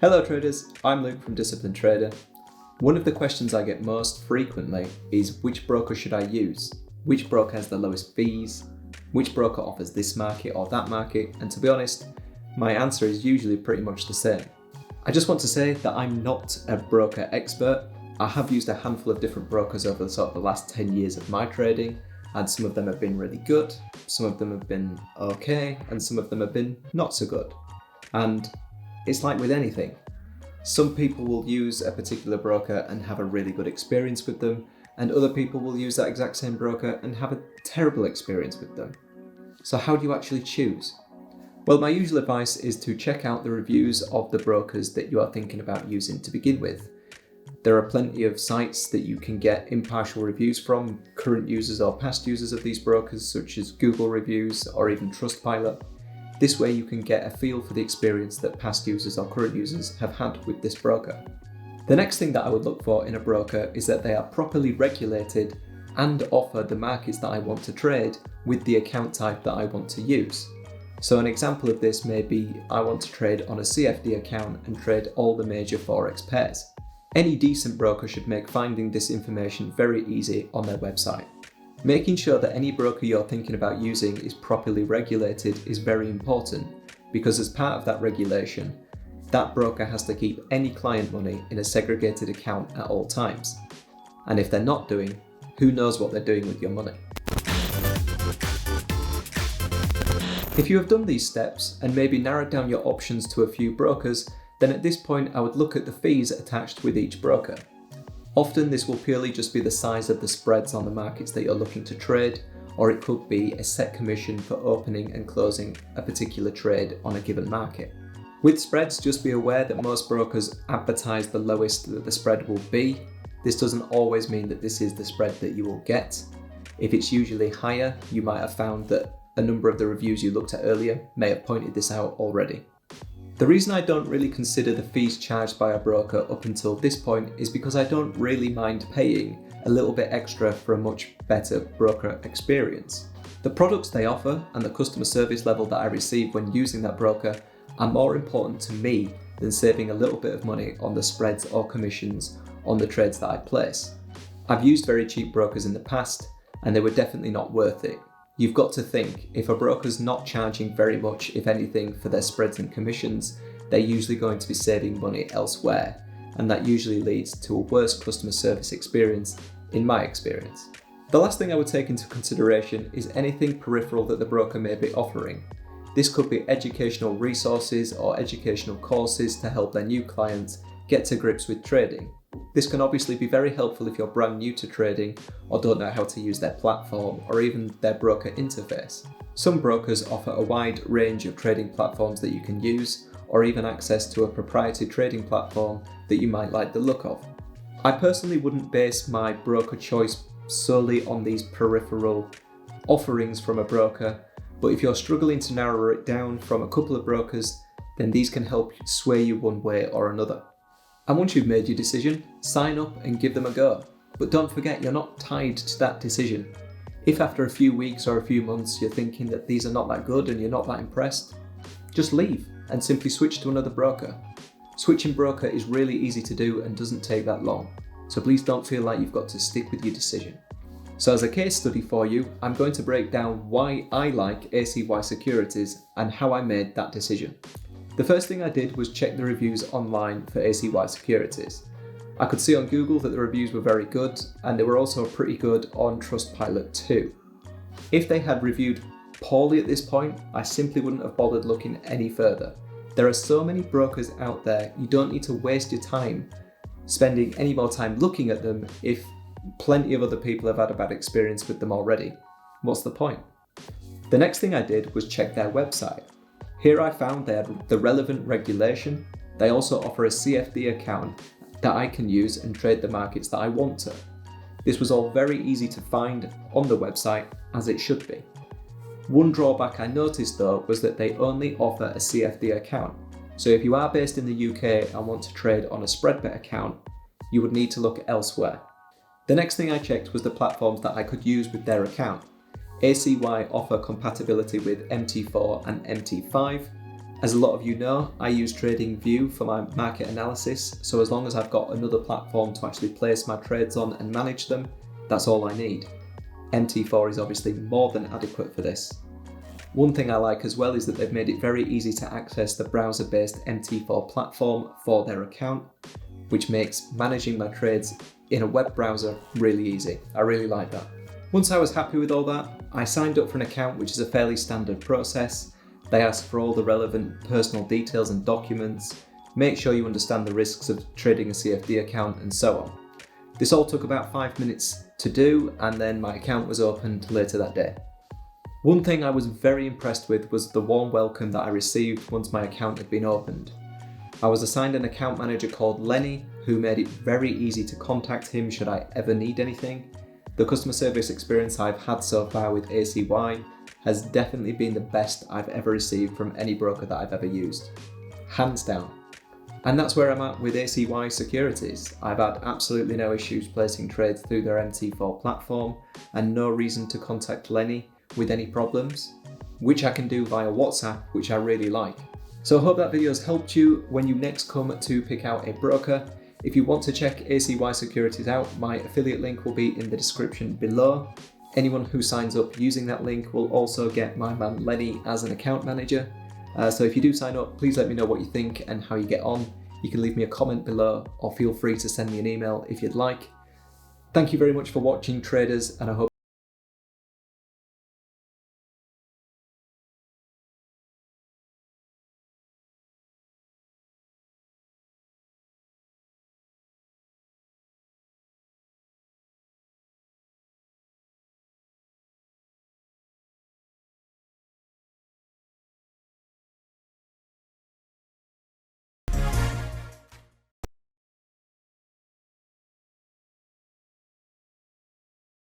Hello traders, I'm Luke from Disciplined Trader. One of the questions I get most frequently is which broker should I use? Which broker has the lowest fees? Which broker offers this market or that market? And to be honest, my answer is usually pretty much the same. I just want to say that I'm not a broker expert. I have used a handful of different brokers over the last 10 years of my trading, and some of them have been really good, some of them have been okay, and some of them have been not so good. And it's like with anything. Some people will use a particular broker and have a really good experience with them, and other people will use that exact same broker and have a terrible experience with them. So how do you actually choose? Well, my usual advice is to check out the reviews of the brokers that you are thinking about using to begin with. There are plenty of sites that you can get impartial reviews from current users or past users of these brokers, such as Google reviews or even Trustpilot. This way you can get a feel for the experience that past users or current users have had with this broker. The next thing that I would look for in a broker is that they are properly regulated and offer the markets that I want to trade with the account type that I want to use. So an example of this may be I want to trade on a CFD account and trade all the major Forex pairs. Any decent broker should make finding this information very easy on their website. Making sure that any broker you're thinking about using is properly regulated is very important, because as part of that regulation, that broker has to keep any client money in a segregated account at all times. And if they're not doing, who knows what they're doing with your money. If you have done these steps and maybe narrowed down your options to a few brokers, then at this point I would look at the fees attached with each broker. Often this will purely just be the size of the spreads on the markets that you're looking to trade, or it could be a set commission for opening and closing a particular trade on a given market. With spreads, just be aware that most brokers advertise the lowest that the spread will be. This doesn't always mean that this is the spread that you will get. If it's usually higher, you might have found that a number of the reviews you looked at earlier may have pointed this out already. The reason I don't really consider the fees charged by a broker up until this point is because I don't really mind paying a little bit extra for a much better broker experience. The products they offer and the customer service level that I receive when using that broker are more important to me than saving a little bit of money on the spreads or commissions on the trades that I place. I've used very cheap brokers in the past and they were definitely not worth it. You've got to think, if a broker's not charging very much, if anything, for their spreads and commissions, they're usually going to be saving money elsewhere, and that usually leads to a worse customer service experience, in my experience. The last thing I would take into consideration is anything peripheral that the broker may be offering. This could be educational resources or educational courses to help their new clients get to grips with trading. This can obviously be very helpful if you're brand new to trading or don't know how to use their platform or even their broker interface. Some brokers offer a wide range of trading platforms that you can use, or even access to a proprietary trading platform that you might like the look of. I personally wouldn't base my broker choice solely on these peripheral offerings from a broker, but if you're struggling to narrow it down from a couple of brokers, then these can help sway you one way or another. And once you've made your decision, sign up and give them a go. But don't forget, you're not tied to that decision. If after a few weeks or a few months you're thinking that these are not that good and you're not that impressed, just leave and simply switch to another broker. Switching broker is really easy to do and doesn't take that long. So please don't feel like you've got to stick with your decision. So as a case study for you, I'm going to break down why I like ACY Securities and how I made that decision. The first thing I did was check the reviews online for ACY Securities. I could see on Google that the reviews were very good, and they were also pretty good on Trustpilot too. If they had reviewed poorly at this point, I simply wouldn't have bothered looking any further. There are so many brokers out there, you don't need to waste your time spending any more time looking at them if plenty of other people have had a bad experience with them already. What's the point? The next thing I did was check their website. Here I found they had the relevant regulation. They also offer a CFD account that I can use and trade the markets that I want to. This was all very easy to find on the website, as it should be. One drawback I noticed though was that they only offer a CFD account. So if you are based in the UK and want to trade on a spread bet account, you would need to look elsewhere. The next thing I checked was the platforms that I could use with their account. ACY offer compatibility with MT4 and MT5. As a lot of you know, I use TRADINGVIEW for my market analysis, so as long as I've got another platform to actually place my trades on and manage them, that's all I need. MT4 is obviously more than adequate for this. One thing I like as well is that they've made it very easy to access the browser-based MT4 platform for their account, which makes managing my trades in a web browser really easy. I really like that. Once I was happy with all that, I signed up for an account, which is a fairly standard process. They ask for all the relevant personal details and documents, make sure you understand the risks of trading a CFD account, and so on. This all took about 5 minutes to do, and then my account was opened later that day. One thing I was very impressed with was the warm welcome that I received once my account had been opened. I was assigned an account manager called Lenny, who made it very easy to contact him should I ever need anything. The customer service experience I've had so far with ACY has definitely been the best I've ever received from any broker that I've ever used. Hands down. And that's where I'm at with ACY Securities. I've had absolutely no issues placing trades through their MT4 platform and no reason to contact Lenny with any problems, which I can do via WhatsApp, which I really like. So I hope that video has helped you when you next come to pick out a broker. If you want to check ACY Securities out, my affiliate link will be in the description below. Anyone who signs up using that link will also get my man Lenny as an account manager. So if you do sign up, please let me know what you think and how you get on. You can leave me a comment below or feel free to send me an email if you'd like. Thank you very much for watching, traders, and I hope